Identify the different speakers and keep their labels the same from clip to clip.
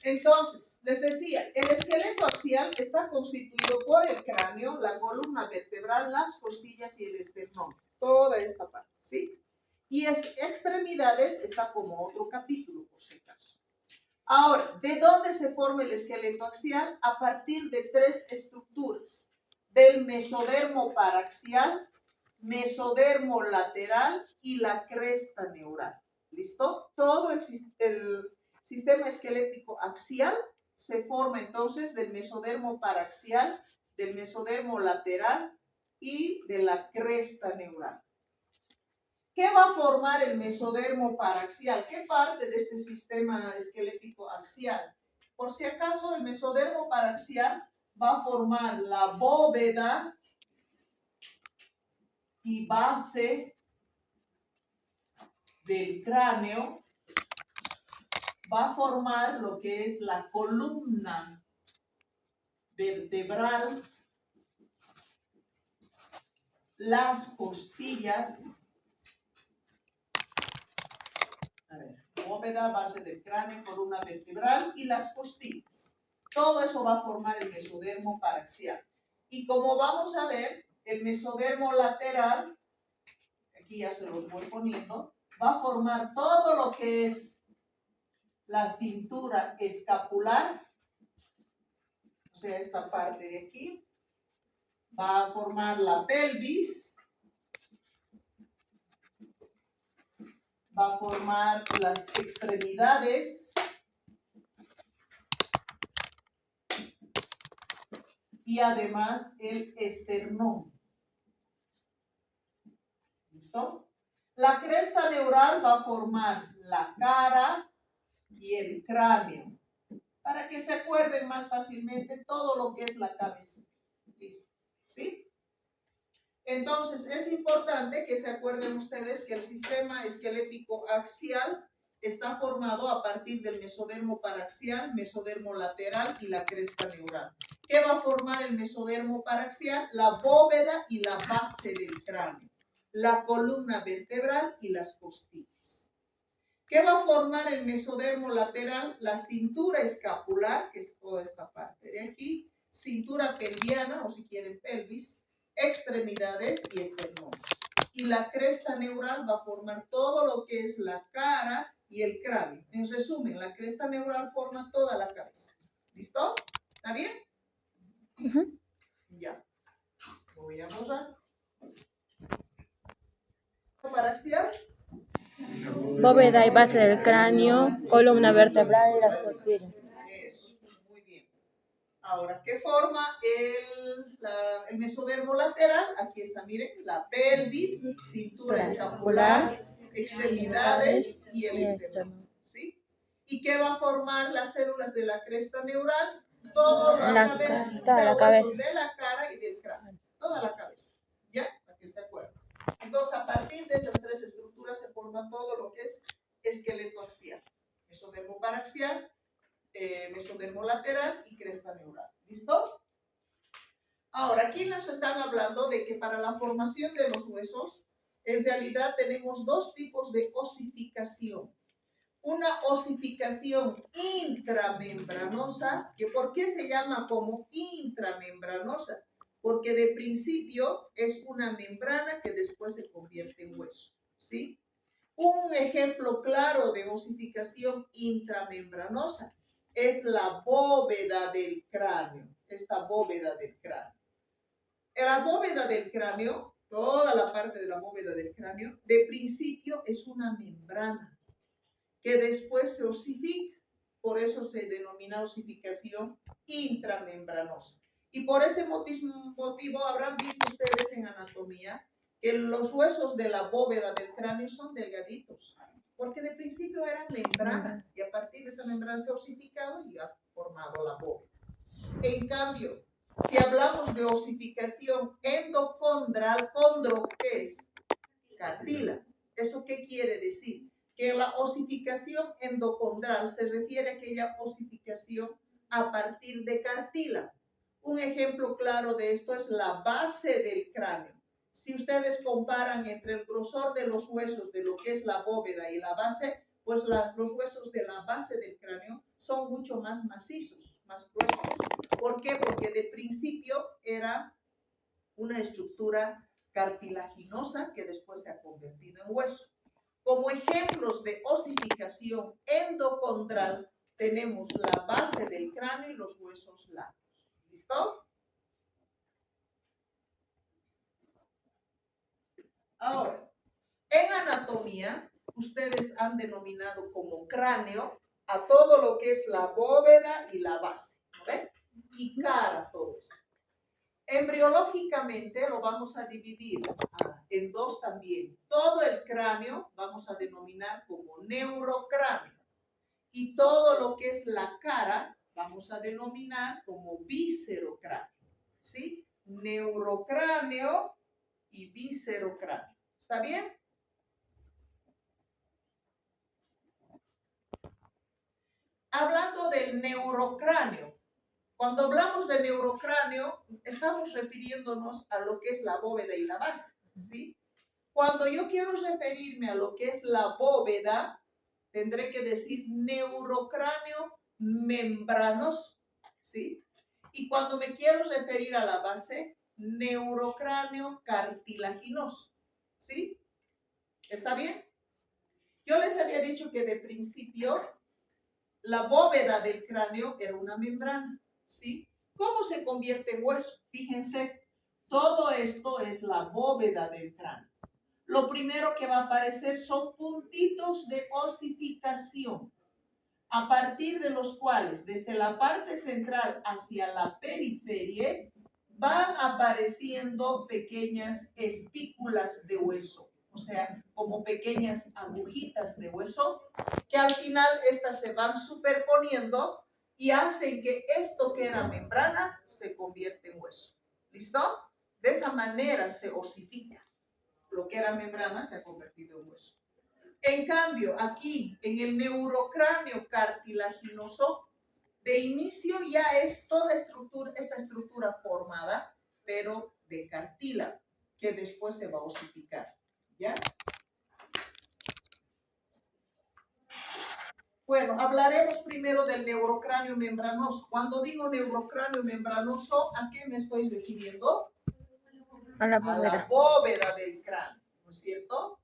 Speaker 1: Entonces, les decía, el esqueleto axial está constituido por el cráneo, la columna vertebral, las costillas y el esternón. Toda esta parte, ¿sí? Y extremidades está como otro capítulo, por si acaso. Ahora, ¿de dónde se forma el esqueleto axial? A partir de tres estructuras. Del mesodermo paraxial, mesodermo lateral y la cresta neural. ¿Listo? Todo el sistema esquelético axial se forma entonces del mesodermo paraxial, del mesodermo lateral y de la cresta neural. ¿Qué va a formar el mesodermo paraxial? ¿Qué parte de este sistema esquelético axial? Por si acaso, el mesodermo paraxial va a formar la bóveda y base del cráneo, va a formar lo que es la columna vertebral, las costillas, bóveda, base del cráneo, columna vertebral y las costillas. Todo eso va a formar el mesodermo paraxial. Y como vamos a ver, el mesodermo lateral, aquí ya se los voy poniendo, va a formar todo lo que es la cintura escapular, o sea, esta parte de aquí, va a formar la pelvis, va a formar las extremidades y además el esternón. ¿Listo? La cresta neural va a formar la cara y el cráneo, para que se acuerden más fácilmente todo lo que es la cabeza. ¿Listo? ¿Sí? Entonces, es importante que se acuerden ustedes que el sistema esquelético axial está formado a partir del mesodermo paraxial, mesodermo lateral y la cresta neural. ¿Qué va a formar el mesodermo paraxial? La bóveda y la base del cráneo, la columna vertebral y las costillas. ¿Qué va a formar el mesodermo lateral? La cintura escapular, que es toda esta parte de aquí, cintura pelviana, o si quieren pelvis, extremidades y esternón. Y la cresta neural va a formar todo lo que es la cara y el cráneo. En resumen, la cresta neural forma toda la cabeza. ¿Listo? ¿Está bien? Ya. Lo voy a borrar. Paraxial.
Speaker 2: Bóveda y base del cráneo, columna vertebral y las costillas.
Speaker 1: Eso, muy bien. Ahora, ¿qué forma el mesodermo lateral? Aquí está, miren, la pelvis, cintura escapular, extremidades y el esternón. ¿Sí? ¿Y qué va a formar las células de la cresta neural? Toda la cabeza,
Speaker 2: toda la cabeza.
Speaker 1: De la cara y del cráneo. Toda la cabeza. ¿Ya? Para que se acuerden. Entonces, a partir de esas tres estructuras se forma todo lo que es esqueleto axial. Mesodermo paraxial, mesodermo lateral y cresta neural. ¿Listo? Ahora, aquí nos están hablando de que para la formación de los huesos, en realidad tenemos dos tipos de osificación. Una osificación intramembranosa, que ¿por qué se llama como intramembranosa? Porque de principio es una membrana que después se convierte en hueso, ¿sí? Un ejemplo claro de osificación intramembranosa es la bóveda del cráneo, esta bóveda del cráneo. La bóveda del cráneo, toda la parte de la bóveda del cráneo, de principio es una membrana que después se osifica, por eso se denomina osificación intramembranosa. Y por ese motivo habrán visto ustedes en anatomía que los huesos de la bóveda del cráneo son delgaditos, porque de principio eran membrana y a partir de esa membrana se ha osificado y ha formado la bóveda. En cambio, si hablamos de osificación endocondral, condro, ¿qué es? Cartílago. ¿Eso qué quiere decir? Que la osificación endocondral se refiere a aquella osificación a partir de cartílago. Un ejemplo claro de esto es la base del cráneo. Si ustedes comparan entre el grosor de los huesos de lo que es la bóveda y la base, pues los huesos de la base del cráneo son mucho más macizos, más gruesos. ¿Por qué? Porque de principio era una estructura cartilaginosa que después se ha convertido en hueso. Como ejemplos de osificación endocondral tenemos la base del cráneo y los huesos largos. ¿Listo? Ahora, en anatomía, ustedes han denominado como cráneo a todo lo que es la bóveda y la base, ¿no ven? Y cara, todo eso. Embriológicamente lo vamos a dividir en dos también. Todo el cráneo vamos a denominar como neurocráneo. Y todo lo que es la cara vamos a denominar como viscerocráneo. ¿Sí? Neurocráneo y viscerocráneo. ¿Está bien? Hablando del neurocráneo. Cuando hablamos de neurocráneo, estamos refiriéndonos a lo que es la bóveda y la base, ¿sí? Cuando yo quiero referirme a lo que es la bóveda, tendré que decir neurocráneo membranoso, ¿sí? Y cuando me quiero referir a la base, neurocráneo cartilaginoso, ¿sí? ¿Está bien? Yo les había dicho que de principio la bóveda del cráneo era una membrana, ¿sí? ¿Cómo se convierte en hueso? Fíjense, todo esto es la bóveda del cráneo. Lo primero que va a aparecer son puntitos de osificación, a partir de los cuales, desde la parte central hacia la periferia, van apareciendo pequeñas espículas de hueso, o sea, como pequeñas agujitas de hueso, que al final estas se van superponiendo y hacen que esto que era membrana se convierta en hueso. ¿Listo? De esa manera se osifica. Lo que era membrana se ha convertido en hueso. En cambio, aquí, en el neurocráneo cartilaginoso, de inicio ya es toda esta estructura formada, pero de cartílago, que después se va a osificar. ¿Ya? Bueno, hablaremos primero del neurocráneo membranoso. Cuando digo neurocráneo membranoso, ¿a qué me estoy refiriendo?
Speaker 2: A la bóveda.
Speaker 1: A la bóveda del cráneo, ¿no es cierto?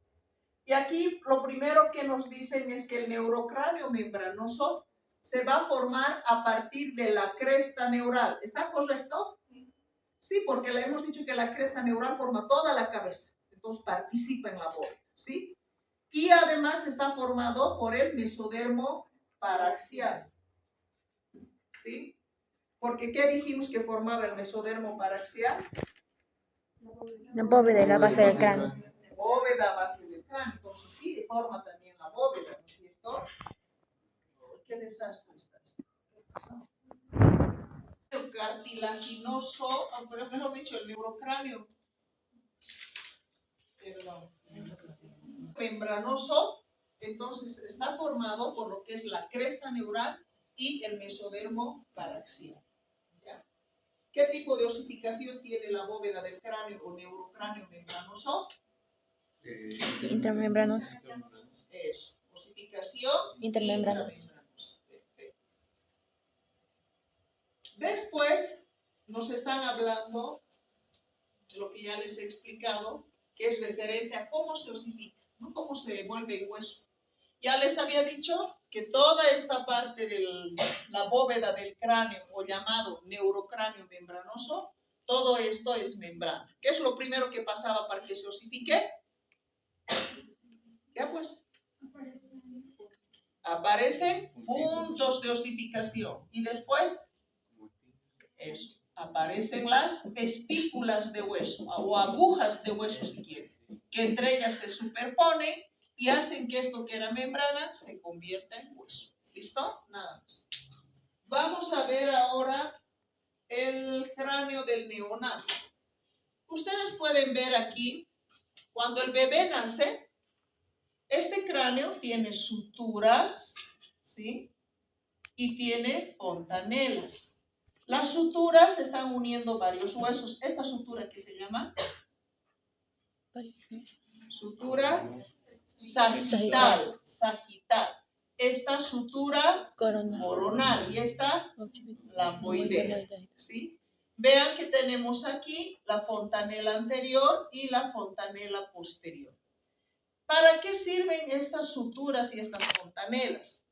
Speaker 1: Y aquí lo primero que nos dicen es que el neurocráneo membranoso se va a formar a partir de la cresta neural. ¿Está correcto? Sí, porque le hemos dicho que la cresta neural forma toda la cabeza. Entonces participa en la bóveda, ¿sí? Y además está formado por el mesodermo paraxial, ¿sí? Porque ¿qué dijimos que formaba el mesodermo paraxial?
Speaker 2: La bóveda y la base del cráneo.
Speaker 1: Bóveda, base del cráneo. Entonces sí, forma también la bóveda, ¿no es cierto? Qué desastre está esto. ¿Qué pasó? El cartilaginoso, pero mejor dicho, el neurocráneo. Perdón. Membranoso, entonces está formado por lo que es la cresta neural y el mesodermo paraxial. ¿Ya? ¿Qué tipo de osificación tiene la bóveda del cráneo o neurocráneo membranoso?
Speaker 2: Intermembranoso.
Speaker 1: Eso, osificación
Speaker 2: Intermembranoso.
Speaker 1: Perfecto. Después nos están hablando de lo que ya les he explicado, que es referente a cómo se osifica, ¿no? Cómo se vuelve hueso. Ya les había dicho que toda esta parte de la bóveda del cráneo, o llamado neurocráneo membranoso, todo esto es membrana. ¿Qué es lo primero que pasaba para que se osifique? Ya pues. Aparecen puntos de osificación. Y después, eso, aparecen las espículas de hueso, o agujas de hueso si quieren, que entre ellas se superponen y hacen que esto que era membrana se convierta en hueso. ¿Listo? Nada más. Vamos a ver ahora el cráneo del neonato. Ustedes pueden ver aquí, cuando el bebé nace, este cráneo tiene suturas, ¿sí? Y tiene fontanelas. Las suturas están uniendo varios huesos. ¿Esta sutura qué se llama? Sutura sagital. Sagital. esta sutura
Speaker 2: Corona.
Speaker 1: coronal y esta lamboidea, ¿sí? Vean que tenemos aquí la fontanela anterior y la fontanela posterior. ¿Para qué sirven estas suturas y estas fontanelas?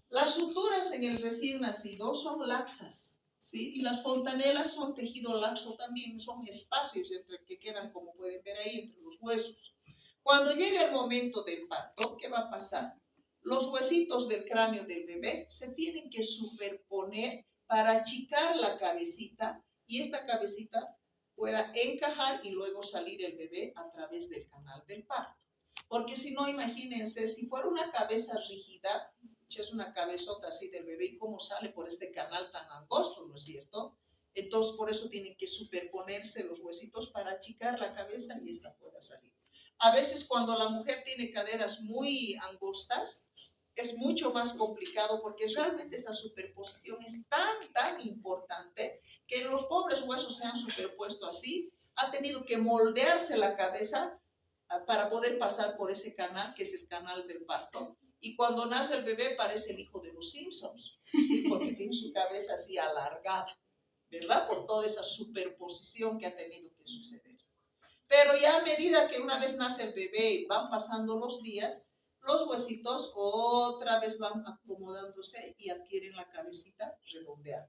Speaker 1: Las suturas en el recién nacido son laxas, ¿sí? Y las fontanelas son tejido laxo también, son espacios entre que quedan, como pueden ver ahí, entre los huesos. Cuando llegue el momento del parto, ¿qué va a pasar? Los huesitos del cráneo del bebé se tienen que superponer para achicar la cabecita y esta cabecita pueda encajar y luego salir el bebé a través del canal del parto. Porque si no, imagínense, si fuera una cabeza rígida, es una cabezota así del bebé y cómo sale por este canal tan angosto, ¿no es cierto? Entonces, por eso tienen que superponerse los huesitos para achicar la cabeza y esta pueda salir. A veces cuando la mujer tiene caderas muy angostas, es mucho más complicado porque realmente esa superposición es tan importante que los pobres huesos se han superpuesto así, ha tenido que moldearse la cabeza para poder pasar por ese canal, que es el canal del parto. Y cuando nace el bebé parece el hijo de los Simpsons, ¿sí? Porque tiene su cabeza así alargada, ¿verdad? Por toda esa superposición que ha tenido que suceder. Pero ya a medida que una vez nace el bebé y van pasando los días, los huesitos otra vez van acomodándose y adquieren la cabecita redondeada.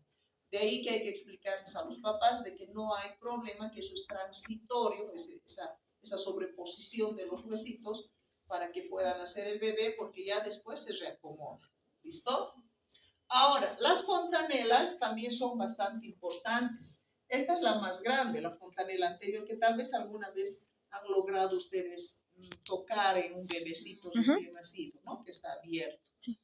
Speaker 1: De ahí que hay que explicarles a los papás de que no hay problema, que eso es transitorio, esa sobreposición de los huesitos para que puedan hacer el bebé, porque ya después se reacomoda. ¿Listo? Ahora, las fontanelas también son bastante importantes. Esta es la más grande, la fontanela anterior, que tal vez alguna vez han logrado ustedes tocar en un bebecito recién nacido, ¿no? Que está abierto.
Speaker 2: Sí.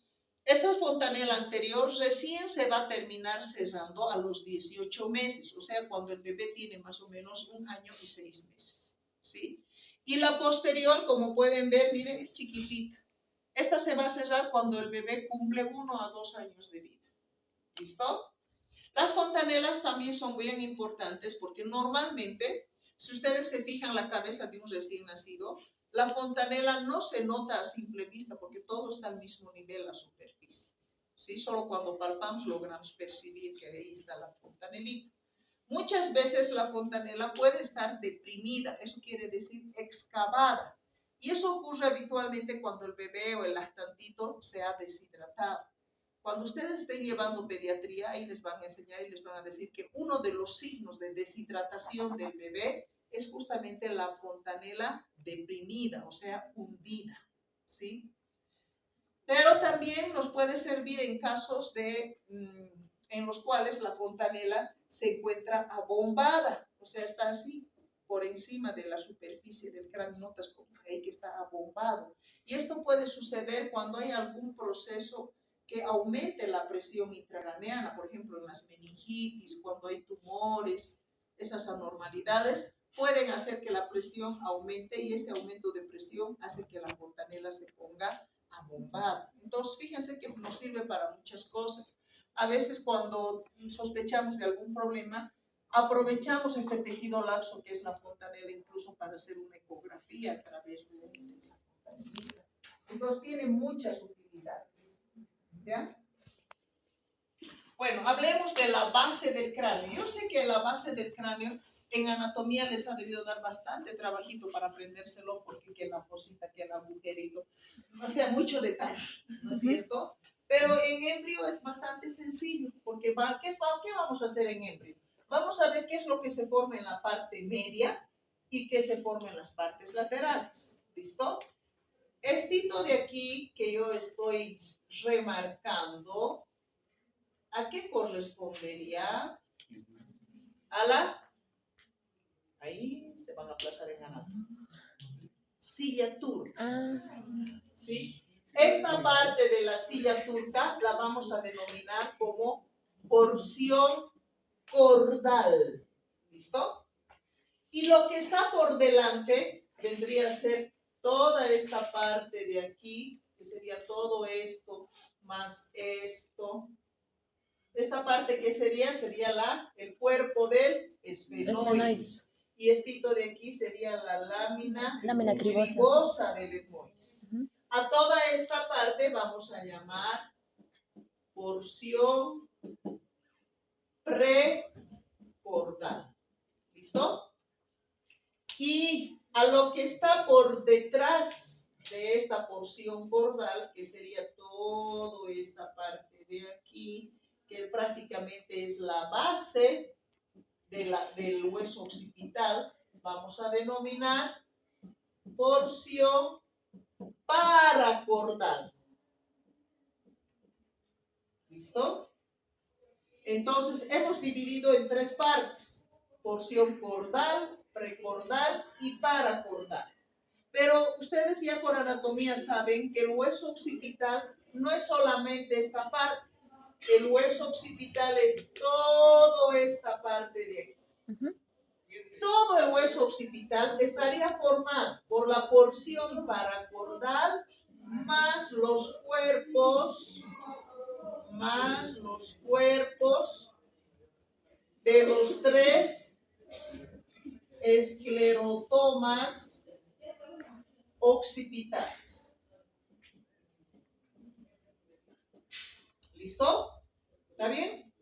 Speaker 1: Esta fontanela anterior recién se va a terminar cerrando a los 18 meses, o sea, cuando el bebé tiene más o menos 1 año y 6 meses, ¿sí? Y la posterior, como pueden ver, miren, es chiquitita. Esta se va a cerrar cuando el bebé cumple 1 a 2 años de vida. ¿Listo? Las fontanelas también son bien importantes porque normalmente, si ustedes se fijan la cabeza de un recién nacido, la fontanela no se nota a simple vista porque todo está al mismo nivel, la superficie. ¿Sí? Solo cuando palpamos logramos percibir que ahí está la fontanelita. Muchas veces la fontanela puede estar deprimida, eso quiere decir excavada. Y eso ocurre habitualmente cuando el bebé o el lactantito se ha deshidratado. Cuando ustedes estén llevando pediatría, ahí les van a enseñar y les van a decir que uno de los signos de deshidratación del bebé es justamente la fontanela deprimida, o sea, hundida, ¿sí? Pero también nos puede servir en casos en los cuales la fontanela se encuentra abombada, o sea, está así por encima de la superficie del cráneo, notas como ahí que está abombado. Y esto puede suceder cuando hay algún proceso que aumente la presión intracraneana, por ejemplo, en las meningitis, cuando hay tumores, esas anormalidades pueden hacer que la presión aumente y ese aumento de presión hace que la fontanela se ponga abombada. Entonces, fíjense que nos sirve para muchas cosas. A veces cuando sospechamos de algún problema, aprovechamos este tejido laxo que es la fontanela incluso para hacer una ecografía a través de esa fontanelita. Entonces, tiene muchas utilidades. ¿Ya? Bueno, hablemos de la base del cráneo. Yo sé que la base del cráneo en anatomía les ha debido dar bastante trabajito para aprendérselo, porque que la fosita, que el agujerito, o sea, mucho detalle, ¿no es cierto? Pero en embrio es bastante sencillo, porque ¿qué vamos a hacer en embrio? Vamos a ver qué es lo que se forma en la parte media y qué se forma en las partes laterales. ¿Listo? Estito de aquí que yo estoy remarcando, ¿a qué correspondería? A la, ahí se van a aplazar en anatomía, silla turca. ¿Sí? Esta parte de la silla turca la vamos a denominar como porción cordal. ¿Listo? Y lo que está por delante vendría a ser toda esta parte de aquí, que sería todo esto más esto. Esta parte que sería el cuerpo del esfenoides. Y estito de aquí sería la lámina cribosa del etmoides. A toda esta parte vamos a llamar porción precordal. ¿Listo? Y a lo que está por detrás de esta porción cordal, que sería toda esta parte de aquí, que prácticamente es la base del hueso occipital, vamos a denominar porción paracordal. ¿Listo? Entonces, hemos dividido en tres partes: porción cordal, precordal y paracordal. Pero ustedes ya por anatomía saben que el hueso occipital no es solamente esta parte. El hueso occipital es toda esta parte de aquí. Todo el hueso occipital estaría formado por la porción paracordal más los cuerpos de los tres esclerotomas occipitales. ¿Listo? ¿Está bien?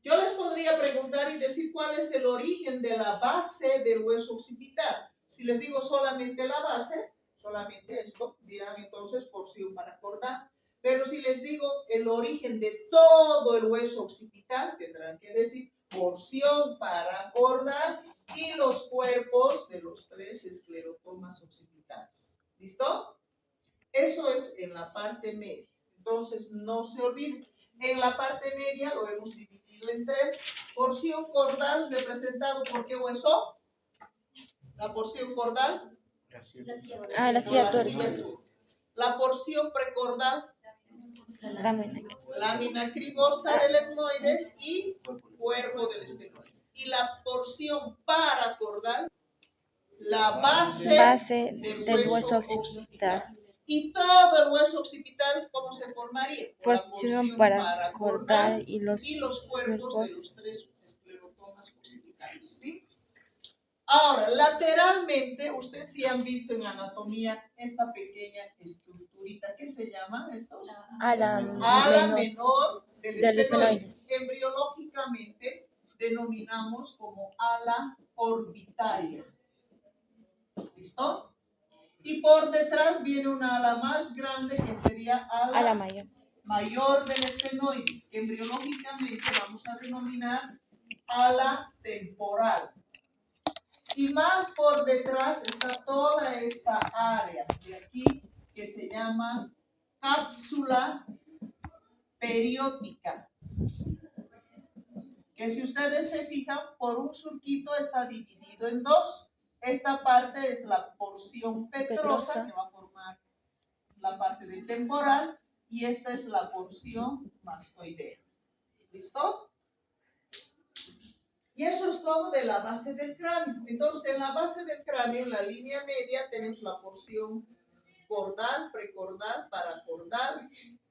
Speaker 1: Yo les podría preguntar y decir cuál es el origen de la base del hueso occipital. Si les digo solamente la base, solamente esto, dirán entonces porción paracordal. Pero si les digo el origen de todo el hueso occipital, tendrán que decir porción paracordal y los cuerpos de los tres esclerotomas occipitales. ¿Listo? Eso es en la parte media. Entonces, no se olviden. En la parte media lo hemos dividido en tres. Porción cordal representado por qué hueso? La porción cordal.
Speaker 2: La ciatura.
Speaker 1: La porción precordal. Lámina cribosa del etmoides y cuerpo del estenoides. Y la porción paracordal, la base del hueso occipital. Y todo el hueso occipital, ¿cómo se formaría? Por la porción paracordal y los cuerpos de los tres esclerotomas occipitales, ¿sí? Ahora, lateralmente, ustedes sí han visto en anatomía esta pequeña estructurita. ¿Qué se llaman estos? Ala menor del esfenoides. Embriológicamente denominamos como ala orbitaria. ¿Listo? Y por detrás viene una ala más grande que sería ala mayor del esfenoides. Embriológicamente vamos a denominar ala temporal. Y más por detrás está toda esta área de aquí que se llama cápsula periótica. Que si ustedes se fijan, por un surquito está dividido en dos. Esta parte es la porción petrosa, que va a formar la parte del temporal, y esta es la porción mastoidea. ¿Listo? Y eso es todo de la base del cráneo. Entonces, en la base del cráneo, en la línea media, tenemos la porción cordal, precordal, paracordal,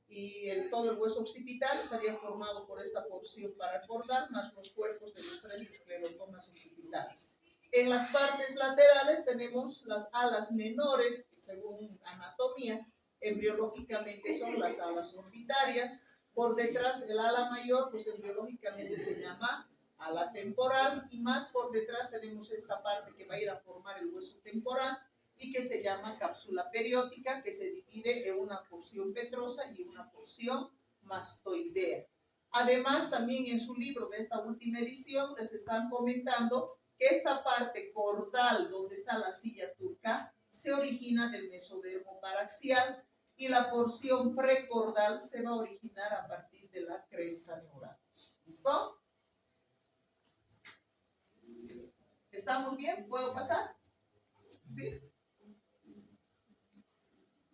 Speaker 1: y todo el hueso occipital estaría formado por esta porción paracordal más los cuerpos de los tres esclerotomas occipitales. En las partes laterales tenemos las alas menores, según anatomía, embriológicamente son las alas orbitarias. Por detrás, el ala mayor, pues embriológicamente se llama ala temporal, y más por detrás tenemos esta parte que va a ir a formar el hueso temporal y que se llama cápsula periótica, que se divide en una porción petrosa y una porción mastoidea. Además, también en su libro de esta última edición les están comentando que esta parte cordal, donde está la silla turca, se origina del mesodermo paraxial, y la porción precordal se va a originar a partir de la cresta neural. ¿Listo? ¿Estamos bien? ¿Puedo pasar? ¿Sí?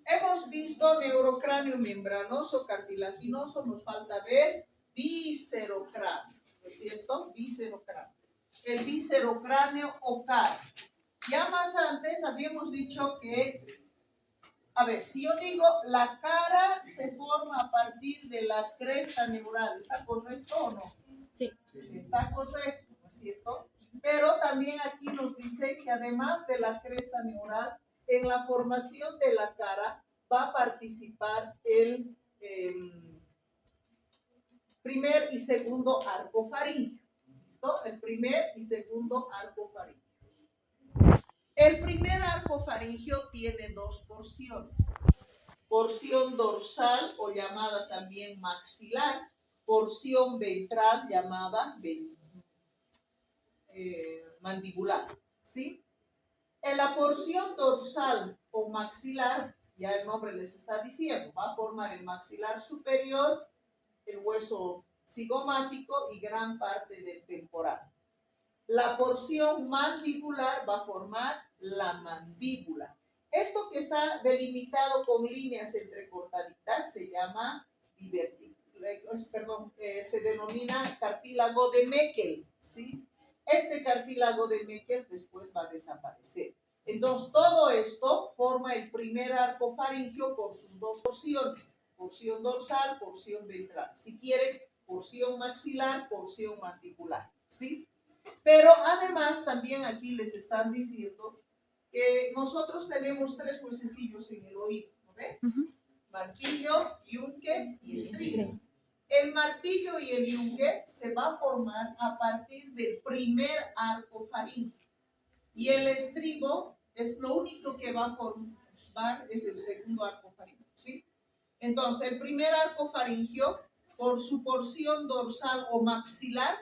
Speaker 1: Hemos visto neurocráneo membranoso, cartilaginoso, nos falta ver viscerocráneo, ¿no es cierto? Viscerocráneo. El viscerocráneo o cara. Ya más antes habíamos dicho que, a ver, si yo digo la cara se forma a partir de la cresta neural, ¿está correcto o no?
Speaker 2: Sí.
Speaker 1: Está correcto, ¿no es cierto? Pero también aquí nos dice que además de la cresta neural, en la formación de la cara va a participar el primer y segundo arco faríngeo. ¿Listo? El primer y segundo arco faríngeo. El primer arco faríngeo tiene dos porciones. Porción dorsal o llamada también maxilar, porción ventral llamada mandibular, ¿sí? En la porción dorsal o maxilar, ya el nombre les está diciendo, va a formar el maxilar superior, el hueso cigomático y gran parte del temporal. La porción mandibular va a formar la mandíbula. Esto que está delimitado con líneas entrecortaditas se llama se denomina cartílago de Meckel, ¿sí? Este cartílago de Meckel después va a desaparecer. Entonces, todo esto forma el primer arco faríngeo por sus dos porciones, porción dorsal, porción ventral. Si quieren, porción maxilar, porción mandibular, ¿sí? Pero además también aquí les están diciendo que nosotros tenemos tres huesecillos en el oído, ¿no ven? Martillo, yunque y estribo. El martillo y el yunque se va a formar a partir del primer arco faríngeo. Y el estribo es lo único que va a formar es el segundo arco faríngeo, ¿sí? Entonces, el primer arco faríngeo, por su porción dorsal o maxilar,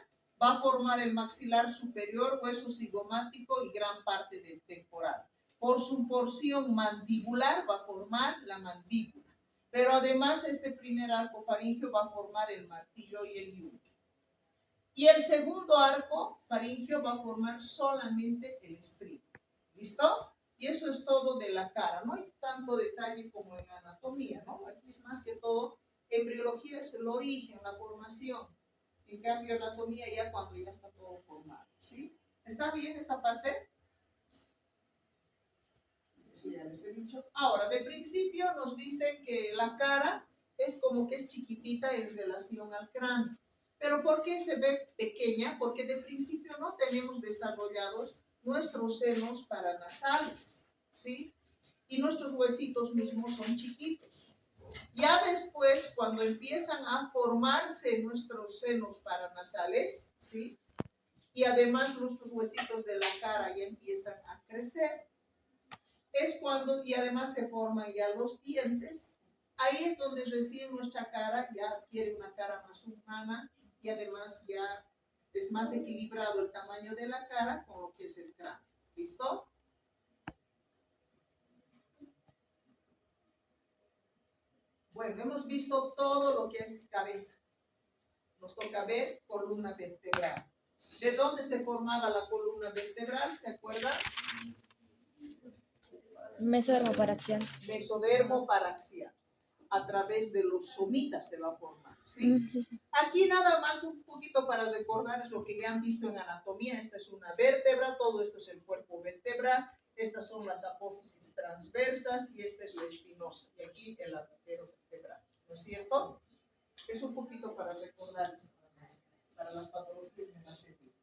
Speaker 1: va a formar el maxilar superior, hueso cigomático y gran parte del temporal. Por su porción mandibular va a formar la mandíbula. Pero además este primer arco faríngeo va a formar el martillo y el yunque. Y el segundo arco faríngeo va a formar solamente el estribo. ¿Listo? Y eso es todo de la cara. No hay tanto detalle como en anatomía, ¿no? Aquí es más que todo, embriología es el origen, la formación. En cambio, anatomía ya cuando ya está todo formado, ¿sí? ¿Está bien esta parte? Eso ya les he dicho. Ahora, de principio nos dicen que la cara es como que es chiquitita en relación al cráneo. ¿Pero por qué se ve pequeña? Porque de principio no tenemos desarrollados nuestros senos paranasales, ¿sí? Y nuestros huesitos mismos son chiquitos. Ya después, cuando empiezan a formarse nuestros senos paranasales, ¿sí? Y además nuestros huesitos de la cara ya empiezan a crecer, es cuando, y además se forman ya los dientes, ahí es donde recién nuestra cara ya adquiere una cara más humana y además ya es más equilibrado el tamaño de la cara con lo que es el cráneo. ¿Listo? Bueno, hemos visto todo lo que es cabeza. Nos toca ver columna vertebral. ¿De dónde se formaba la columna vertebral? ¿Se acuerdan?
Speaker 2: Mesodermoparaxial.
Speaker 1: Mesodermoparaxial. A través de los somitas se va a formar, ¿sí?
Speaker 2: Sí.
Speaker 1: Aquí nada más un poquito para recordar lo que ya han visto en anatomía. Esta es una vértebra, todo esto es el cuerpo vertebral, estas son las apófisis transversas y esta es la espinosa. Y aquí el agujero vertebral, ¿no es cierto? Es un poquito para recordar para las patologías de la cédula.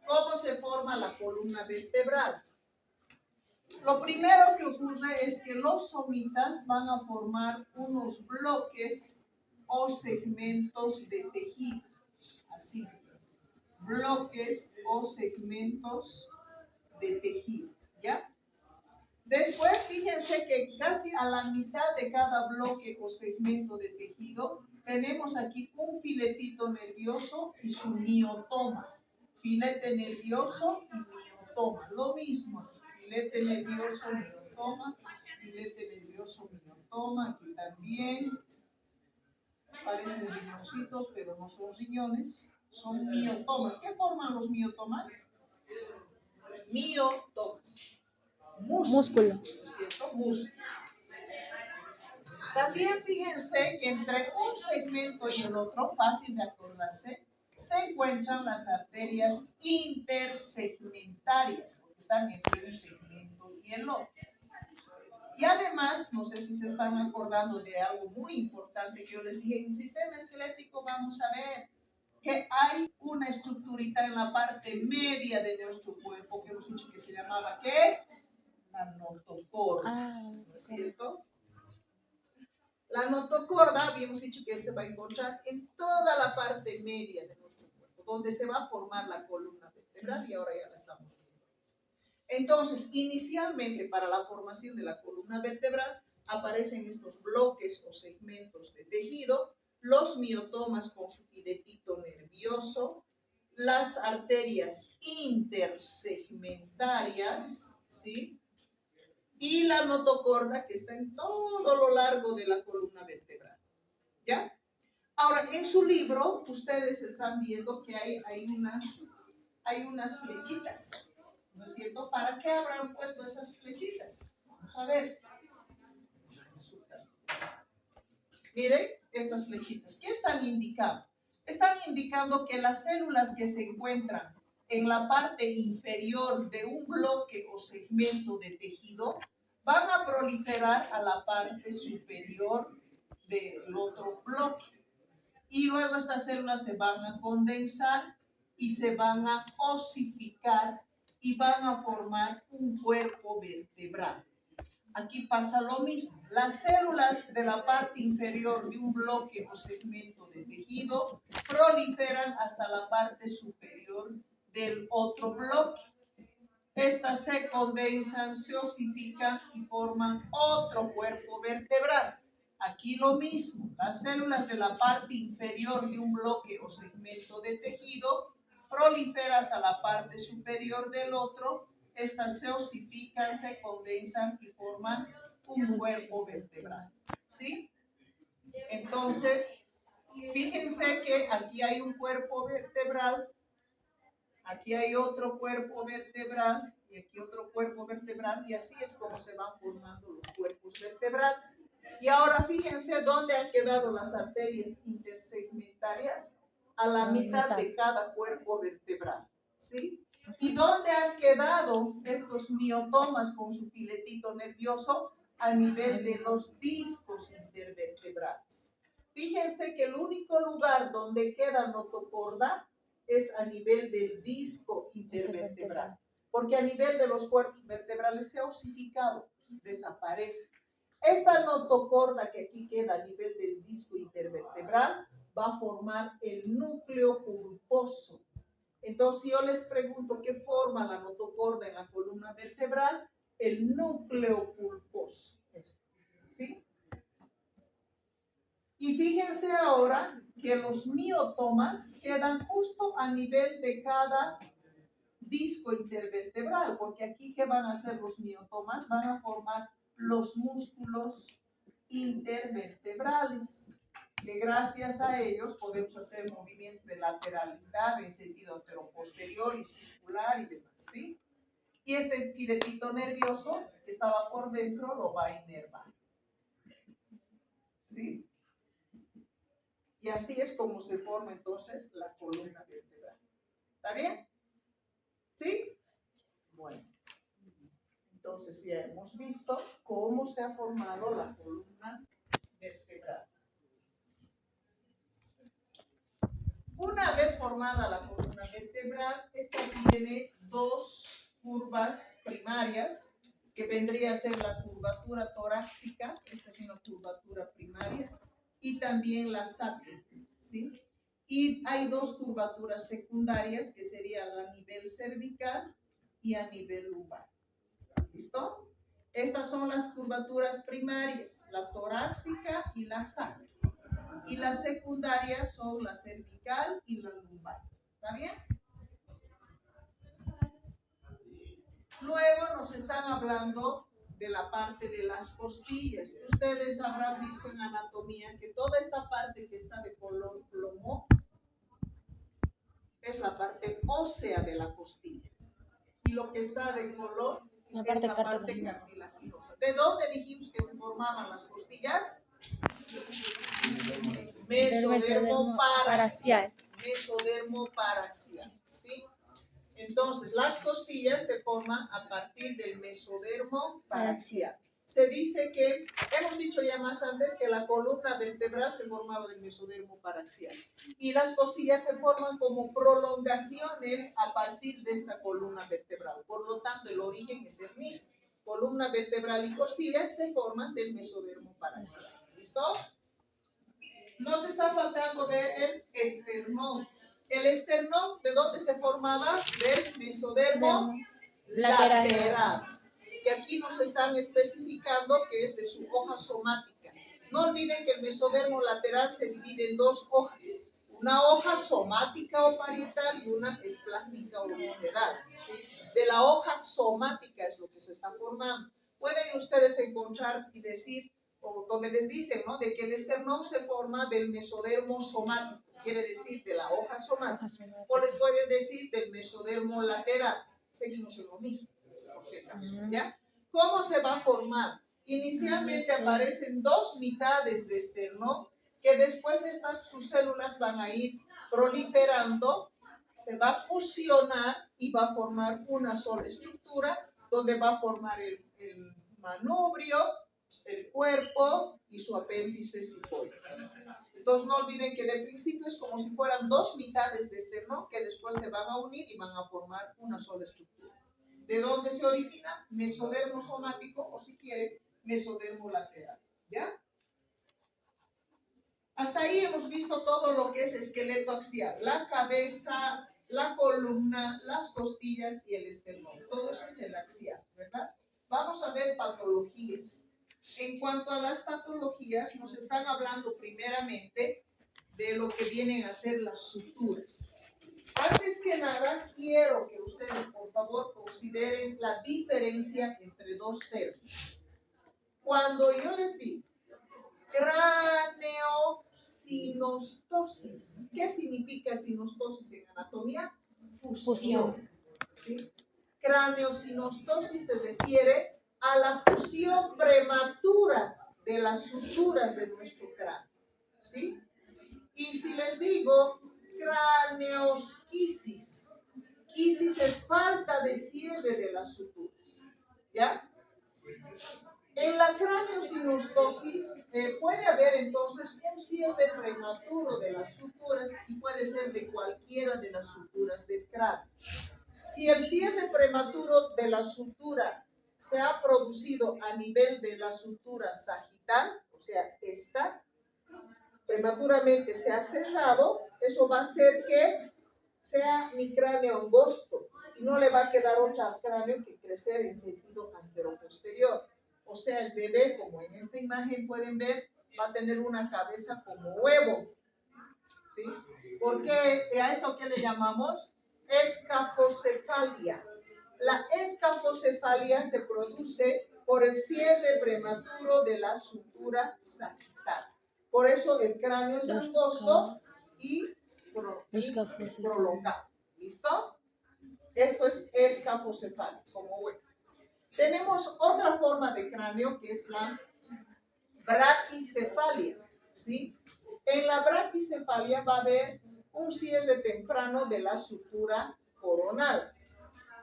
Speaker 1: ¿Cómo se forma la columna vertebral? Lo primero que ocurre es que los somitas van a formar unos bloques o segmentos de tejido, así, bloques o segmentos de tejido, ¿ya? Después, fíjense que casi a la mitad de cada bloque o segmento de tejido tenemos aquí un filetito nervioso y su miotoma. Filete nervioso y miotoma, lo mismo. Filete nervioso, miotoma, filete nervioso, miotoma, aquí también. Parecen riñoncitos, pero no son riñones, son miotomas. ¿Qué forman los miotomas? Miotomas. Músculo. ¿No es cierto? Músculo. También fíjense que entre un segmento y el otro, fácil de acordarse, se encuentran las arterias intersegmentarias, porque están entre un segmento y el otro. Y además, no sé si se están acordando de algo muy importante que yo les dije, en el sistema esquelético vamos a ver que hay una estructurita en la parte media de nuestro cuerpo, que hemos dicho que se llamaba, ¿qué? La notocorda, ¿no es cierto? La notocorda, habíamos dicho que se va a encontrar en toda la parte media de nuestro cuerpo, donde se va a formar la columna vertebral y ahora ya la estamos viendo. Entonces, inicialmente para la formación de la columna vertebral aparecen estos bloques o segmentos de tejido, los miotomas con su filetito nervioso, las arterias intersegmentarias, ¿sí? Y la notocorda que está en todo lo largo de la columna vertebral, ¿ya? Ahora, en su libro, ustedes están viendo que hay unas flechitas, ¿no es cierto? ¿Para qué habrán puesto esas flechitas? Vamos a ver. Miren estas flechitas. ¿Qué están indicando? Están indicando que las células que se encuentran en la parte inferior de un bloque o segmento de tejido van a proliferar a la parte superior del otro bloque. Y luego estas células se van a condensar y se van a osificar y van a formar un cuerpo vertebral. Aquí pasa lo mismo. Las células de la parte inferior de un bloque o segmento de tejido proliferan hasta la parte superior del otro bloque. Estas se condensan, se osifican y forman otro cuerpo vertebral. Aquí lo mismo. Las células de la parte inferior de un bloque o segmento de tejido proliferan hasta la parte superior del otro. Estas se osifican, se condensan y forman un cuerpo vertebral. ¿Sí? Entonces, fíjense que aquí hay un cuerpo vertebral, aquí hay otro cuerpo vertebral y aquí otro cuerpo vertebral, y así es como se van formando los cuerpos vertebrales. Y ahora fíjense dónde han quedado las arterias intersegmentarias, a la mitad de cada cuerpo vertebral, ¿sí? ¿Y dónde han quedado estos miotomas con su filetito nervioso? A nivel de los discos intervertebrales. Fíjense que el único lugar donde queda notocorda es a nivel del disco intervertebral, porque a nivel de los cuerpos vertebrales se ha osificado, desaparece. Esta notocorda que aquí queda a nivel del disco intervertebral va a formar el núcleo pulposo. Entonces yo les pregunto, ¿qué forma la notocorda en la columna vertebral? El núcleo pulposo. ¿Sí? Y fíjense ahora que los miotomas quedan justo a nivel de cada disco intervertebral, porque aquí, ¿qué van a hacer los miotomas? Van a formar los músculos intervertebrales, que gracias a ellos podemos hacer movimientos de lateralidad en sentido anteroposterior y circular y demás, ¿sí? Y este filetito nervioso que estaba por dentro lo va a inervar, ¿sí? Y así es como se forma entonces la columna vertebral. ¿Está bien? ¿Sí? Bueno. Entonces ya hemos visto cómo se ha formado la columna vertebral. Una vez formada la columna vertebral, esta tiene dos curvas primarias, que vendría a ser la curvatura torácica, esta es una curvatura primaria, y también la sacra, ¿sí? Y hay dos curvaturas secundarias, que serían a nivel cervical y a nivel lumbar. ¿Listo? Estas son las curvaturas primarias, la torácica y la sacra. Y las secundarias son la cervical y la lumbar. ¿Está bien? Luego nos están hablando de la parte de las costillas. Ustedes habrán visto en anatomía que toda esta parte que está de color plomo es la parte ósea de la costilla. Y lo que está de color es la parte cartilaginosa. ¿De dónde dijimos que se formaban las costillas? Mesodermo paraxial. Mesodermo paraxial, ¿sí? Entonces, las costillas se forman a partir del mesodermo paraxial. Se dice que, hemos dicho ya más antes que la columna vertebral se formaba del mesodermo paraxial. Y las costillas se forman como prolongaciones a partir de esta columna vertebral. Por lo tanto, el origen es el mismo. Columna vertebral y costillas se forman del mesodermo paraxial. ¿Listo? Nos está faltando ver el esternón. El esternón, ¿de dónde se formaba? Del mesodermo lateral. Y aquí nos están especificando que es de su hoja somática. No olviden que el mesodermo lateral se divide en dos hojas. Una hoja somática o parietal y una esplásmica o visceral. ¿Sí? De la hoja somática es lo que se está formando. Pueden ustedes encontrar y decir, o donde les dicen, ¿no? De que el esternón se forma del mesodermo somático, quiere decir de la hoja somática. O les pueden decir del mesodermo lateral. Seguimos en lo mismo, por si acaso, ¿ya? ¿Cómo se va a formar? Inicialmente aparecen dos mitades de esternón, que después sus células van a ir proliferando, se va a fusionar y va a formar una sola estructura, donde va a formar el manubrio, el cuerpo y su apéndice cifoides. Entonces no olviden que de principio es como si fueran dos mitades de esternón que después se van a unir y van a formar una sola estructura. ¿De dónde se origina? Mesodermo somático o si quieren, mesodermo lateral. ¿Ya? Hasta ahí hemos visto todo lo que es esqueleto axial, la cabeza, la columna, las costillas y el esternón. Todo eso es el axial, ¿verdad? Vamos a ver patologías. En cuanto a las patologías, nos están hablando primeramente de lo que vienen a ser las suturas. Antes que nada, quiero que ustedes, por favor, consideren la diferencia entre dos términos. Cuando yo les digo craneosinostosis, ¿qué significa sinostosis en anatomía? Fusión. ¿Sí? Craneosinostosis se refiere a la fusión prematura de las suturas de nuestro cráneo. ¿Sí? Y si les digo craneosquisis, quisis es falta de cierre de las suturas. ¿Ya? En la craneosinostosis puede haber entonces un cierre prematuro de las suturas y puede ser de cualquiera de las suturas del cráneo. Si el cierre prematuro de la sutura se ha producido a nivel de la sutura sagital, o sea, esta, prematuramente se ha cerrado, eso va a hacer que sea mi cráneo angosto y no le va a quedar otra cráneo que crecer en sentido anteroposterior. O sea, el bebé, como en esta imagen pueden ver, va a tener una cabeza como huevo. ¿Sí? Porque a esto que le llamamos escafocefalia. La escafocefalia se produce por el cierre prematuro de la sutura sagital. Por eso el cráneo es angosto y prolongado. ¿Listo? Esto es escafocefalia, como huevo. Tenemos otra forma de cráneo que es la braquicefalia, ¿sí? En la braquicefalia va a haber un cierre temprano de la sutura coronal.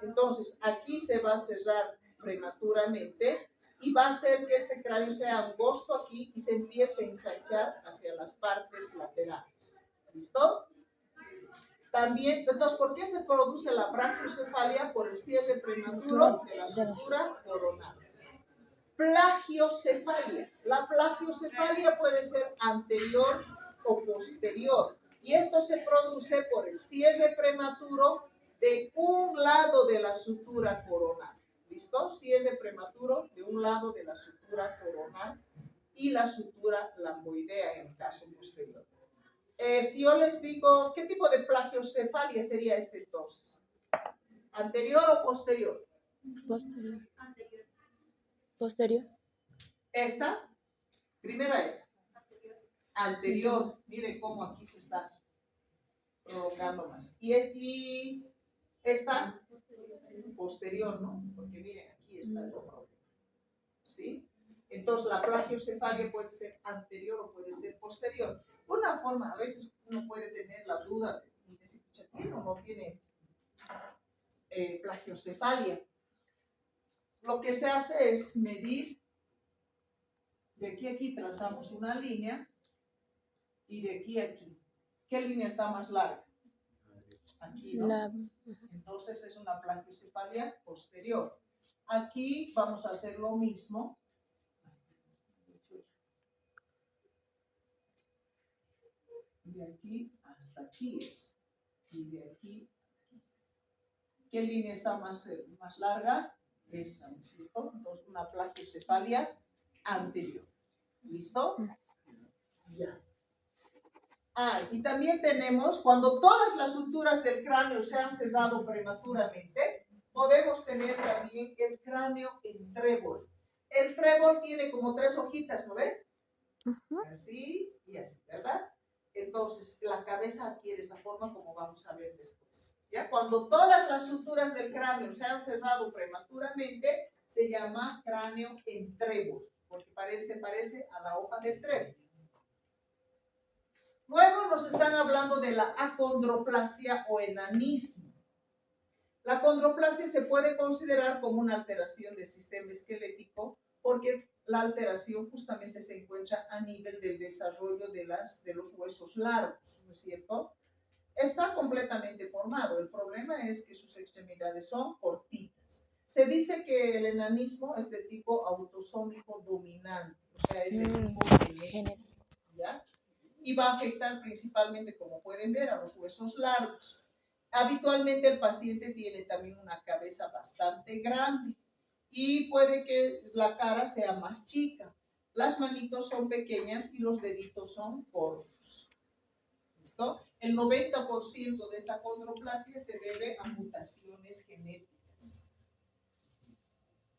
Speaker 1: Entonces, aquí se va a cerrar prematuramente y va a hacer que este cráneo sea angosto aquí y se empiece a ensanchar hacia las partes laterales. ¿Listo? También, entonces, ¿por qué se produce la braquiocefalia? Por el cierre prematuro de la sutura coronal. Plagiocefalia. La plagiocefalia puede ser anterior o posterior. Y esto se produce por el cierre prematuro de un lado de la sutura coronal. ¿Listo? Cierre prematuro de un lado de la sutura coronal y la sutura lamboidea en el caso posterior. Si yo les digo, ¿qué tipo de plagiocefalia sería este entonces? ¿Anterior o posterior?
Speaker 2: Posterior. Posterior.
Speaker 1: Esta, primera esta. Anterior, miren cómo aquí se está prolongando más. Y esta, posterior, ¿no? Porque miren, aquí está el problema. ¿Sí? Entonces la plagiocefalia puede ser anterior o puede ser posterior. Una forma, a veces uno puede tener la duda de decir, ¿tiene o no tiene plagiocefalia? Lo que se hace es medir, de aquí a aquí trazamos una línea y de aquí a aquí. ¿Qué línea está más larga? Aquí, ¿no? Entonces es una plagiocefalia posterior. Aquí vamos a hacer lo mismo. de aquí hasta aquí es. Y de aquí. ¿Qué línea está más larga? Esta, ¿no es cierto? Entonces, una plagiocefalia anterior. ¿Listo? Ya. Y también tenemos, cuando todas las suturas del cráneo se han cerrado prematuramente, podemos tener también el cráneo en trébol. El trébol tiene como 3 hojitas, ¿no ven? Así y así, ¿verdad? Entonces, la cabeza adquiere esa forma como vamos a ver después. ¿Ya? Cuando todas las suturas del cráneo se han cerrado prematuramente, se llama cráneo en trébol, porque se parece a la hoja del trébol. Luego nos están hablando de la acondroplasia o enanismo. La acondroplasia se puede considerar como una alteración del sistema esquelético porque la alteración justamente se encuentra a nivel del desarrollo de los huesos largos, ¿no es cierto? Está completamente formado. El problema es que sus extremidades son cortitas. Se dice que el enanismo es de tipo autosómico dominante, o sea, es de tipo genético, ¿ya? Y va a afectar principalmente, como pueden ver, a los huesos largos. Habitualmente el paciente tiene también una cabeza bastante grande y puede que la cara sea más chica. Las manitos son pequeñas y los deditos son cortos. ¿Listo? El 90% de esta acondroplasia se debe a mutaciones genéticas.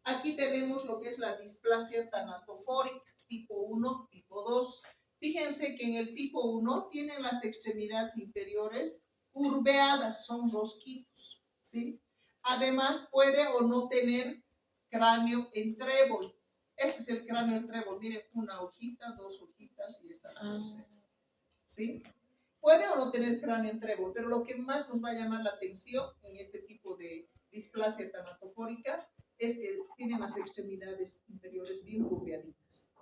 Speaker 1: Aquí tenemos lo que es la displasia tanatofórica, tipo 1, tipo 2. Fíjense que en el tipo 1 tienen las extremidades inferiores curveadas, son rosquitos, ¿sí? Además, puede o no tener cráneo en trébol. Este es el cráneo en trébol. Miren, una hojita, 2 hojitas y esta tercera, ¿sí? Puede o no tener cráneo en trébol, pero lo que más nos va a llamar la atención en este tipo de displasia tanatofórica es que tienen las extremidades inferiores bien curveaditas.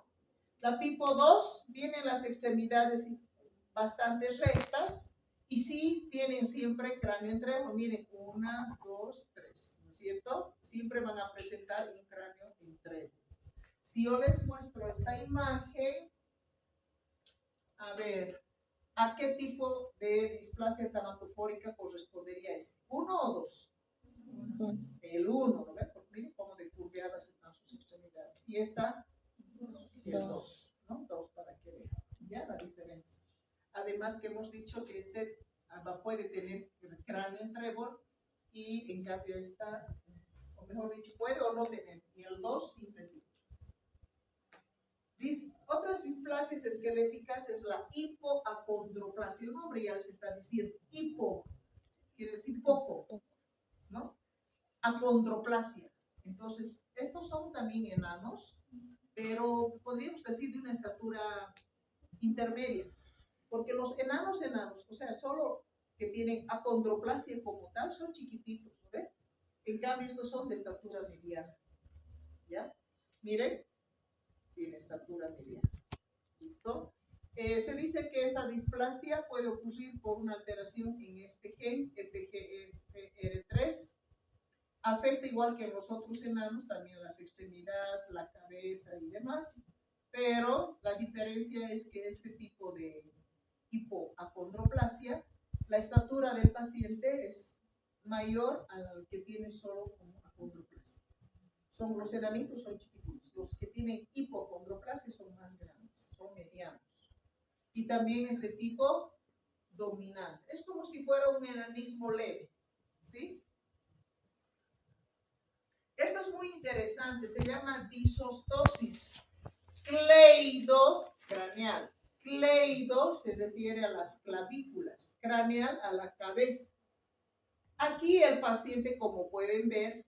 Speaker 1: La tipo 2 tiene las extremidades bastante rectas y sí tienen siempre cráneo en trébol. Miren, 1, 2, 3, ¿no es cierto? Siempre van a presentar un cráneo en trébol. Si yo les muestro esta imagen, a ver, ¿a qué tipo de displasia tanatofórica correspondería este? ¿1 o 2? El 1, ¿no ven? Porque miren cómo de curveadas están sus extremidades. Y esta, el 2, ¿no? 2 para que vean, ¿ya? La diferencia. Además que hemos dicho que este puede tener el cráneo en trébol y en cambio esta, o mejor dicho, puede o no tener. Y el 2 siempre tiene. Otras displasias esqueléticas es la hipoacondroplasia. El nombre ya les está diciendo. Hipo quiere decir poco, ¿no? Acondroplasia. Entonces, estos son también enanos, pero podríamos decir de una estatura intermedia, porque los enanos, o sea, solo que tienen acondroplasia como tal, son chiquititos, ¿no ven? En cambio, estos son de estatura mediana, ¿ya? Miren, tiene estatura mediana. ¿Listo? Se dice que esta displasia puede ocurrir por una alteración en este gen, FGFR3. Afecta igual que en los otros enanos, también las extremidades, la cabeza y demás, pero la diferencia es que este tipo de hipoacondroplasia, la estatura del paciente es mayor al que tiene solo como acondroplasia. Los enanitos son chiquititos, los que tienen hipocondroplasia son más grandes, son medianos. Y también este tipo dominante. Es como si fuera un enanismo leve, ¿sí? Esto es muy interesante, se llama disostosis cleidocraneal. Cleido se refiere a las clavículas, craneal a la cabeza. Aquí el paciente, como pueden ver,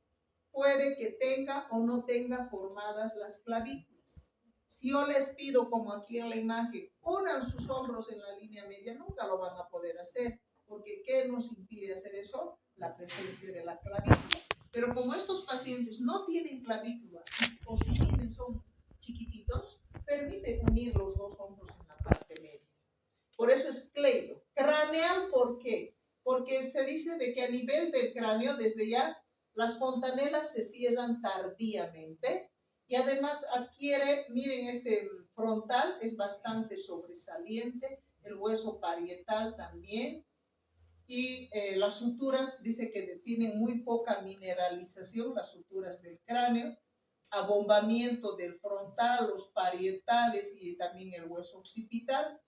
Speaker 1: puede que tenga o no tenga formadas las clavículas. Si yo les pido, como aquí en la imagen, unan sus hombros en la línea media, nunca lo van a poder hacer, porque ¿qué nos impide hacer eso? La presencia de la clavícula. Pero como estos pacientes no tienen clavícula, o si tienen son chiquititos, permite unir los dos hombros en la parte media. Por eso es cleido. Craneal, ¿por qué? Porque se dice de que a nivel del cráneo, desde ya, las fontanelas se cierran tardíamente y además adquiere, miren, este frontal es bastante sobresaliente, el hueso parietal también. Y las suturas, dice que tienen muy poca mineralización, las suturas del cráneo, abombamiento del frontal, los parietales y también el hueso occipital.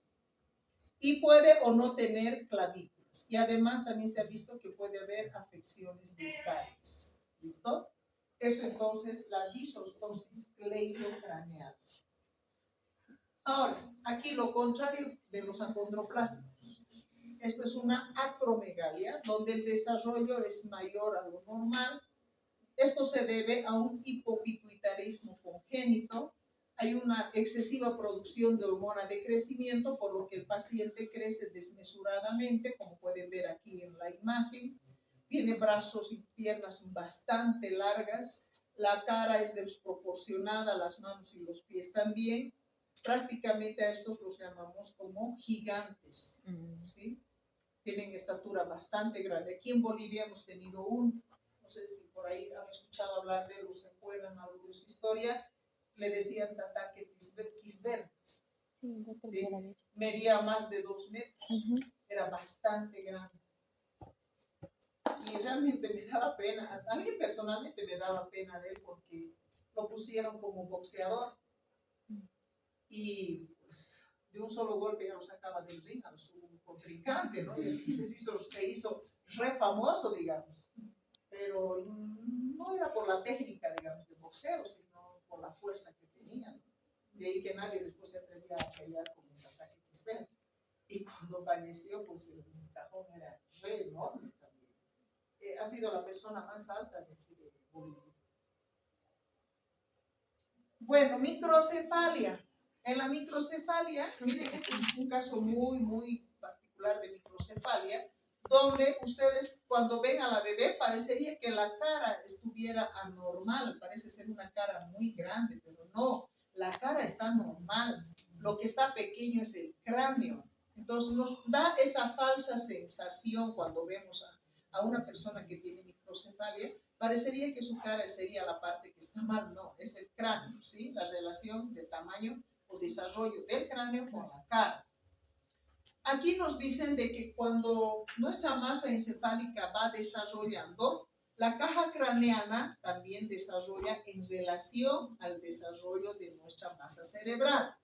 Speaker 1: Y puede o no tener clavículas. Y además también se ha visto que puede haber afecciones dentales. ¿Listo? Eso entonces la disostosis cleidocraneal. Ahora, aquí lo contrario de los acondroplásicos. Esto es una acromegalia, donde el desarrollo es mayor a lo normal. Esto se debe a un hipopituitarismo congénito. Hay una excesiva producción de hormona de crecimiento, por lo que el paciente crece desmesuradamente, como pueden ver aquí en la imagen. Tiene brazos y piernas bastante largas, la cara es desproporcionada, las manos y los pies también. Prácticamente a estos los llamamos como gigantes, ¿sí? Tienen estatura bastante grande. Aquí en Bolivia hemos tenido no sé si por ahí han escuchado hablar de él o se acuerdan algo de su historia, le decían Tataque Quisber, ¿sí? Medía más de 2 metros, era bastante grande. Y realmente me daba pena, a mí personalmente me daba pena de él porque lo pusieron como boxeador y pues de un solo golpe ya lo sacaba del ring a su contrincante, ¿no? Y así se hizo re famoso, digamos. Pero no era por la técnica, digamos, de boxeo, sino por la fuerza que tenía, ¿no? De ahí que nadie después se atrevía a pelear con un ataque Quisper. Y cuando falleció, pues el cajón era re enorme también. Ha sido la persona más alta de Bolivia. Bueno, microcefalia. En la microcefalia, miren, este es un caso muy particular de microcefalia, donde ustedes cuando ven a la bebé parecería que la cara estuviera anormal, parece ser una cara muy grande, pero no, la cara está normal, lo que está pequeño es el cráneo. Entonces nos da esa falsa sensación cuando vemos a una persona que tiene microcefalia, parecería que su cara sería la parte que está mal, no, es el cráneo, ¿sí? La relación del tamaño o desarrollo del cráneo con la cara. Aquí nos dicen de que cuando nuestra masa encefálica va desarrollando, la caja craneana también desarrolla en relación al desarrollo de nuestra masa cerebral.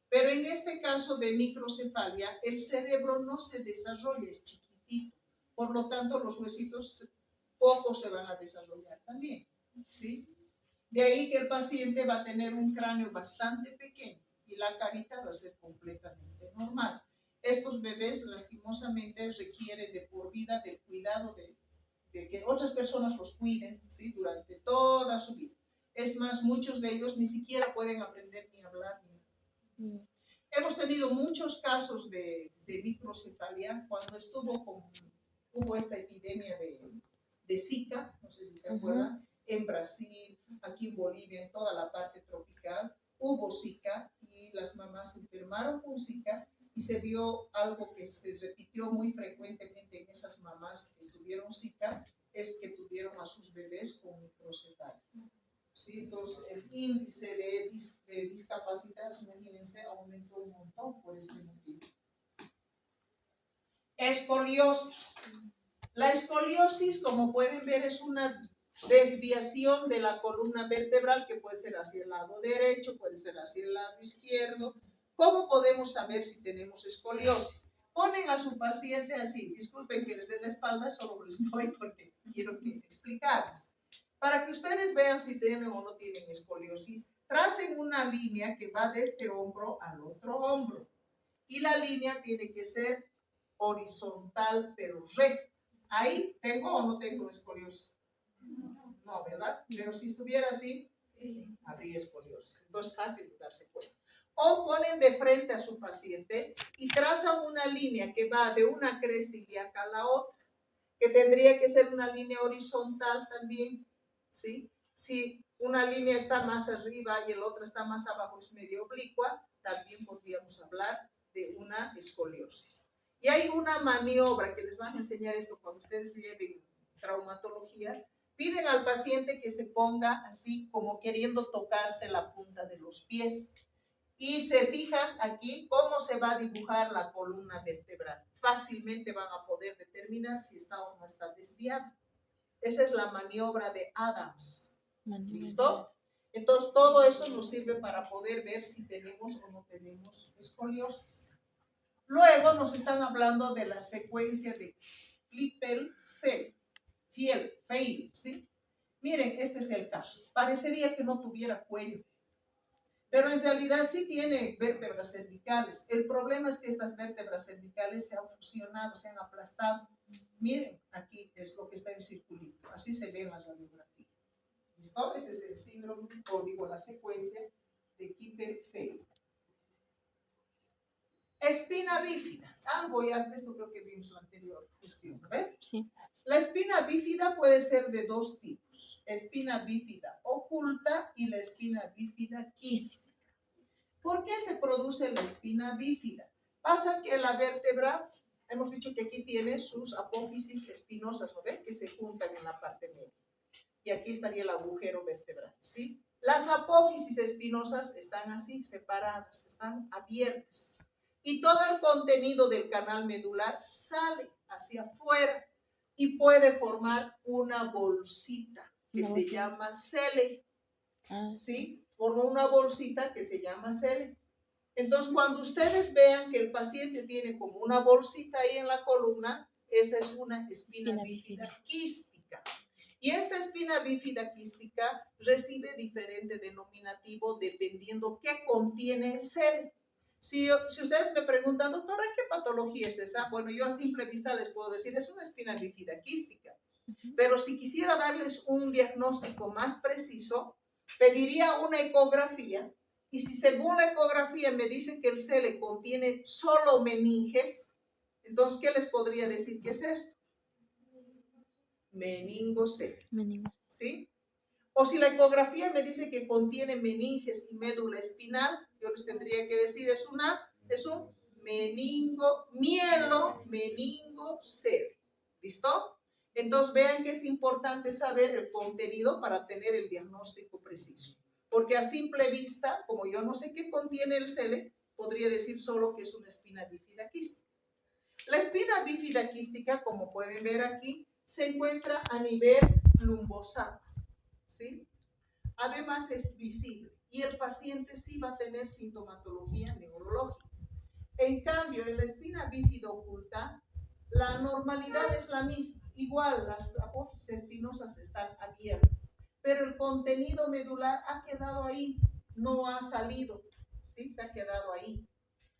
Speaker 1: Pero en este caso de microcefalia, el cerebro no se desarrolla, es chiquitito. Por lo tanto, los huesitos poco se van a desarrollar también, ¿sí? De ahí que el paciente va a tener un cráneo bastante pequeño y la carita va a ser completamente normal. Estos bebés lastimosamente requieren de por vida del cuidado de que otras personas los cuiden, ¿sí? Durante toda su vida. Es más, muchos de ellos ni siquiera pueden aprender ni hablar ni Hemos tenido muchos casos de microcefalia cuando hubo esta epidemia de Zika, no sé si se acuerdan, en Brasil, aquí en Bolivia, en toda la parte tropical, hubo Zika y las mamás se enfermaron con Zika y se vio algo que se repitió muy frecuentemente en esas mamás que tuvieron Zika, es que tuvieron a sus bebés con microcefalia. ¿Sí? Entonces, el índice de discapacidad, imagínense, aumentó un montón por este motivo. Escoliosis. La escoliosis, como pueden ver, es una desviación de la columna vertebral que puede ser hacia el lado derecho, puede ser hacia el lado izquierdo. ¿Cómo podemos saber si tenemos escoliosis? Ponen a su paciente así. Disculpen que les dé la espalda, solo les doy porque quiero explicarles. Para que ustedes vean si tienen o no tienen escoliosis, tracen una línea que va de este hombro al otro hombro. Y la línea tiene que ser horizontal, pero recta. Ahí, ¿tengo o no tengo escoliosis? No, ¿verdad? Pero si estuviera así, habría escoliosis. Entonces, fácil de darse cuenta. O ponen de frente a su paciente y trazan una línea que va de una cresta ilíaca a la otra, que tendría que ser una línea horizontal también, ¿sí? Si una línea está más arriba y el otro está más abajo, es medio oblicua, también podríamos hablar de una escoliosis. Y hay una maniobra que les van a enseñar esto cuando ustedes lleven traumatología. Piden al paciente que se ponga así como queriendo tocarse la punta de los pies. Y se fijan aquí cómo se va a dibujar la columna vertebral. Fácilmente van a poder determinar si está o no está desviada. Esa es la maniobra de Adams. ¿Listo? Entonces, todo eso nos sirve para poder ver si tenemos o no tenemos escoliosis. Luego nos están hablando de la secuencia de Klippel-Feil, ¿sí? Miren, este es el caso. Parecería que no tuviera cuello, pero en realidad sí tiene vértebras cervicales. El problema es que estas vértebras cervicales se han fusionado, se han aplastado. Miren, aquí es lo que está en circulito. Así se ve en la radiografía. ¿Listo? Ese es el síndrome, o digo, la secuencia de Klippel-Feil. Espina bífida. Algo ya, esto creo que vimos la anterior cuestión, ¿ves?
Speaker 2: Sí.
Speaker 1: La espina bífida puede ser de dos tipos. Espina bífida oculta y la espina bífida quística. ¿Por qué se produce la espina bífida? Pasa que la vértebra, hemos dicho que aquí tiene sus apófisis espinosas, ¿no ven? Que se juntan en la parte media. Y aquí estaría el agujero vertebral, ¿sí? Las apófisis espinosas están así, separadas, están abiertas. Y todo el contenido del canal medular sale hacia afuera y puede formar una bolsita que se llama cele, ¿sí? Forma una bolsita que se llama cele. Entonces, cuando ustedes vean que el paciente tiene como una bolsita ahí en la columna, esa es una espina bífida quística. Y esta espina bífida quística recibe diferente denominativo dependiendo qué contiene el cele. Si ustedes me preguntan, doctora, ¿qué patología es esa? Bueno, yo a simple vista les puedo decir, es una espina bífida quística. Pero si quisiera darles un diagnóstico más preciso, pediría una ecografía. Y si según la ecografía me dicen que el cele contiene solo meninges, entonces, ¿qué les podría decir que es esto? Meningocele. ¿Sí? O si la ecografía me dice que contiene meninges y médula espinal, yo les tendría que decir es un meningocele. ¿Listo? Entonces vean que es importante saber el contenido para tener el diagnóstico preciso. Porque a simple vista, como yo no sé qué contiene el cele, podría decir solo que es una espina bífida quística. La espina bífida quística, como pueden ver aquí, se encuentra a nivel lumbosacro, ¿sí? Además es visible y el paciente sí va a tener sintomatología neurológica. En cambio, en la espina bífida oculta, la normalidad es la misma. Igual, las apófisis espinosas están abiertas, pero el contenido medular ha quedado ahí, no ha salido, ¿sí? Se ha quedado ahí.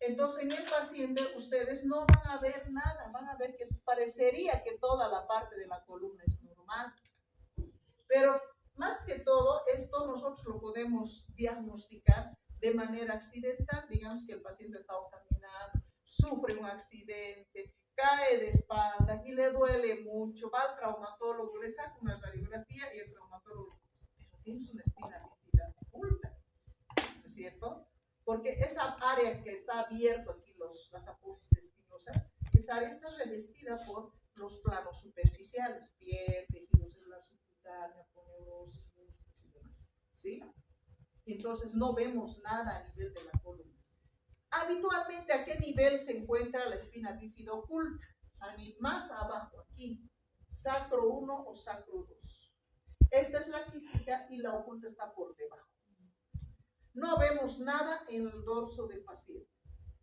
Speaker 1: Entonces, en el paciente ustedes no van a ver nada, van a ver que parecería que toda la parte de la columna es normal. Pero más que todo, esto nosotros lo podemos diagnosticar de manera accidental. Digamos que el paciente ha estado caminando, sufre un accidente, cae de espalda y le duele mucho, va al traumatólogo, le saca una radiografía y el traumatólogo dice, pero tienes una espina bífida oculta, ¿no es cierto? Porque esa área que está abierta aquí, las apófisis espinosas, esa área está revestida por los planos superficiales, piel, tejido celular subcutáneo, aponeurosis, músculos y demás, ¿sí? Entonces no vemos nada a nivel de la columna. Habitualmente, ¿a qué nivel se encuentra la espina bífida oculta? Más abajo, aquí, sacro 1 o sacro 2. Esta es la quística y la oculta está por debajo. No vemos nada en el dorso del paciente,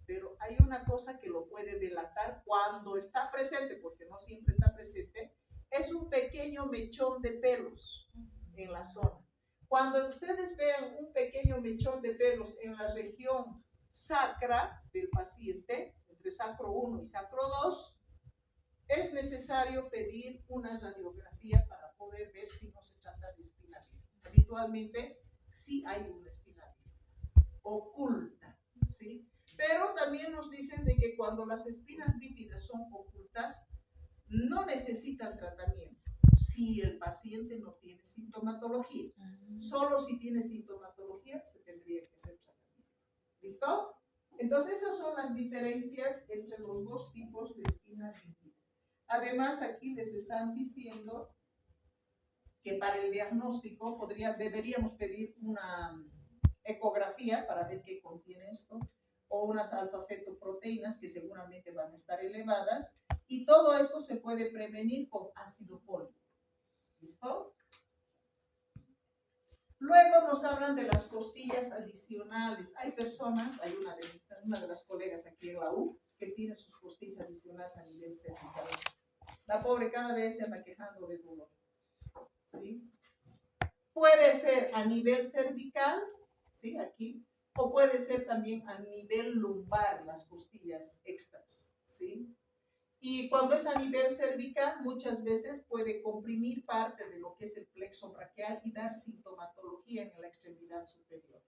Speaker 1: pero hay una cosa que lo puede delatar cuando está presente, porque no siempre está presente, es un pequeño mechón de pelos en la zona. Cuando ustedes vean un pequeño mechón de pelos en la región sacra del paciente, entre sacro 1 y sacro 2, es necesario pedir una radiografía para poder ver si no se trata de espina bífida. Habitualmente sí hay una espina bífida oculta, ¿sí? Pero también nos dicen de que cuando las espinas bífidas son ocultas, no necesitan tratamiento si el paciente no tiene sintomatología. Solo si tiene sintomatología se tendría que hacer tratamiento. ¿Listo? Entonces esas son las diferencias entre los dos tipos de espinas bífidas. Además, aquí les están diciendo que para el diagnóstico deberíamos pedir una ecografía para ver qué contiene esto, o unas alfa-fetoproteínas que seguramente van a estar elevadas, y todo esto se puede prevenir con ácido fólico. ¿Listo? Luego nos hablan de las costillas adicionales. Hay personas, hay una de las colegas aquí en la U, que tiene sus costillas adicionales a nivel cervical. La pobre cada vez se anda quejando de dolor. ¿Sí? Puede ser a nivel cervical, ¿sí? Aquí, o puede ser también a nivel lumbar, las costillas extras, ¿sí? Y cuando es a nivel cervical, muchas veces puede comprimir parte de lo que es el plexo braquial y dar sintomatología en la extremidad superior.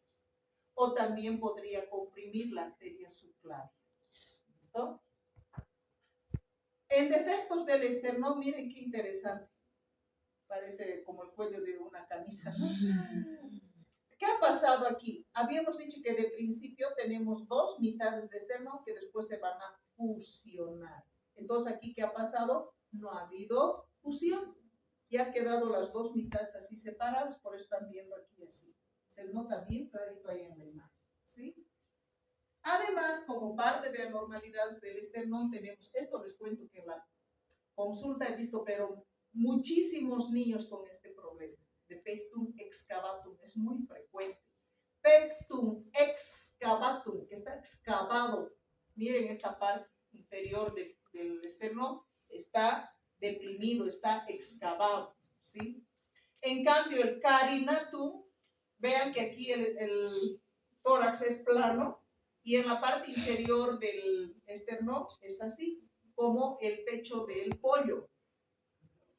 Speaker 1: O también podría comprimir la arteria subclavia. ¿Listo? En defectos del esternón, miren qué interesante. Parece como el cuello de una camisa, ¿no? ¿Qué ha pasado aquí? Habíamos dicho que de principio tenemos dos mitades de esternón que después se van a fusionar. Entonces, aquí, ¿qué ha pasado? No ha habido fusión. Y han quedado las dos mitades así separadas, por eso están viendo aquí así. Se nota bien clarito ahí en la imagen, ¿sí? Además, como parte de anormalidades del esternón, tenemos, esto les cuento que en la consulta he visto, pero muchísimos niños con este problema de pectum excavatum, es muy frecuente. Pectum excavatum, que está excavado. Miren esta parte inferior del esternón, está deprimido, está excavado, ¿sí? En cambio, el carinatum, vean que aquí el tórax es plano y en la parte inferior del esternón es así, como el pecho del pollo.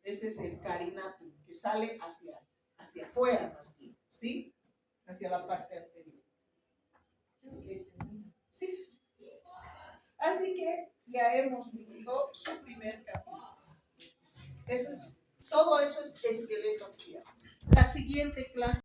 Speaker 1: Ese es el carinatum, que sale hacia afuera más bien, ¿sí? Hacia la parte anterior. ¿Sí? Así que ya hemos visto su primer capítulo. Todo eso es esqueleto axial. La siguiente clase